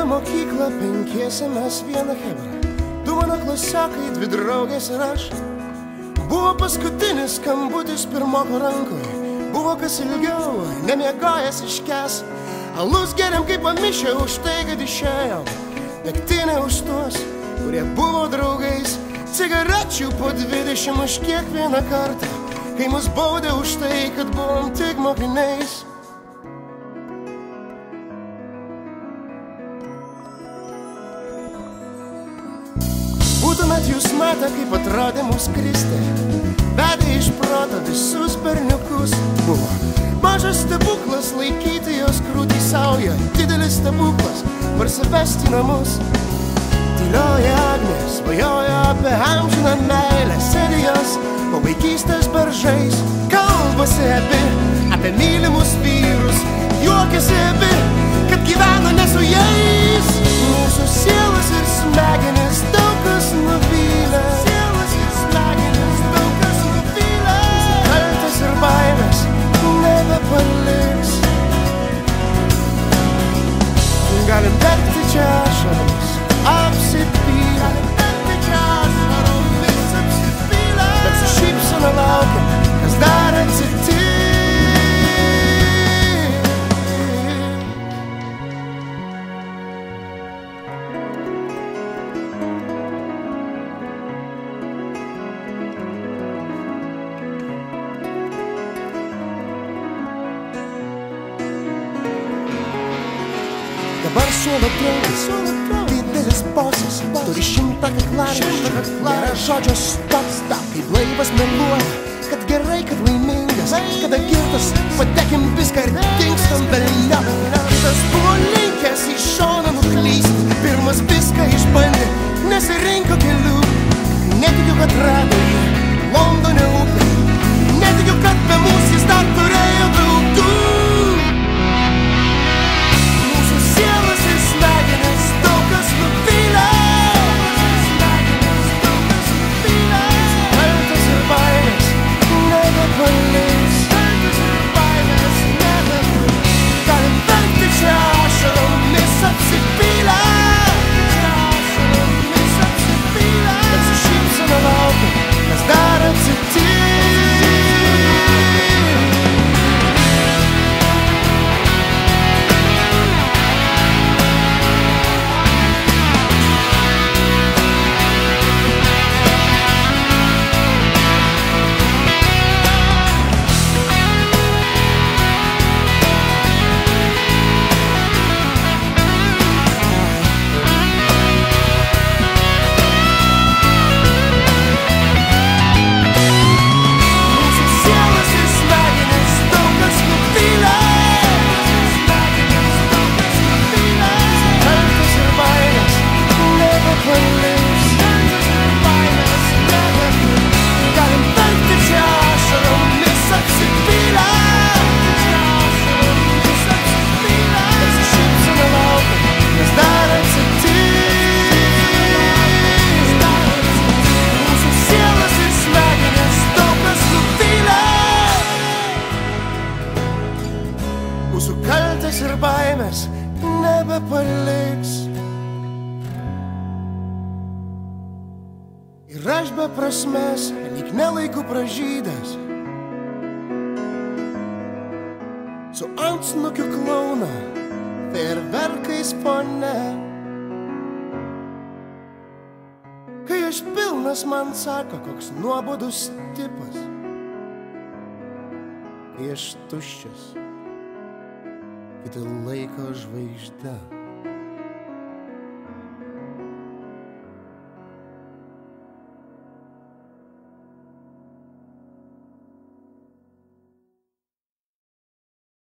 mokyklą, penkiese mes vieną chebrą. Du mano klasiokai, dvi draugės ir aš. Buvo paskutinis skambutis pirmoko rankoje. Buvo kas ilgiau, nemiegojęs iškes. Alus geriam kaip pamišę už tai, kad išėjom. Degtinė už tuos, kurie buvo draugais. Cigarečių po 20 už kiekvieną kartą, kai mus baudė už tai, kad buvom tik mokiniais. Būtumėt jūs matę, kaip atrodė mūsų Kristė. Vedė iš proto visus berniukus. Buvo mažas stebuklas laikyti jos krūtį saują. Didelis stebuklas parsivesti namus. Tylioji Agnė svajojo apie amžiną meilę. Sėdi jos po vaikystės beržais. Kalbasi apie mylimus vyrus. Juokiasi abi, kad gyveno ne su jais. Mūsų sielas ir smegenis daug kas nuvylė. Sielas ir smegenis daug kas nuvylė. Kaltės ir baimės nebepaliks. Galim verkti čia ašaromis apsipylę. Galim verkti čia ašaromis apsipylę. Bet su šypsena laukiam, kas dar atsitiks. Dabar suolo draugas, didelis bosas, turi 100 kaklaraiščių. Nėra žodžio stop, kai blaivas meluoja, kad gerai, kad laimingas. Kada girtas, patekim viską ir dingstam velniop. Tas buvo linkęs į šoną nuklysti, pirmas viską išbandė, nesirinko kelių. Netikiu, kad rado jį Londone upė. Netikiu, kad be mūsų jis dar turėjo draugų. Mūsų kaltės ir baimės nebepaliks. Ir aš be prasmės, lyg nelaikų pražydęs, su antsnukiu klauna, fejerverkais fone. Kai aš pilnas, man sako, koks nuobodus tipas. Kai aš tuščias, kiti laiko žvaigždę.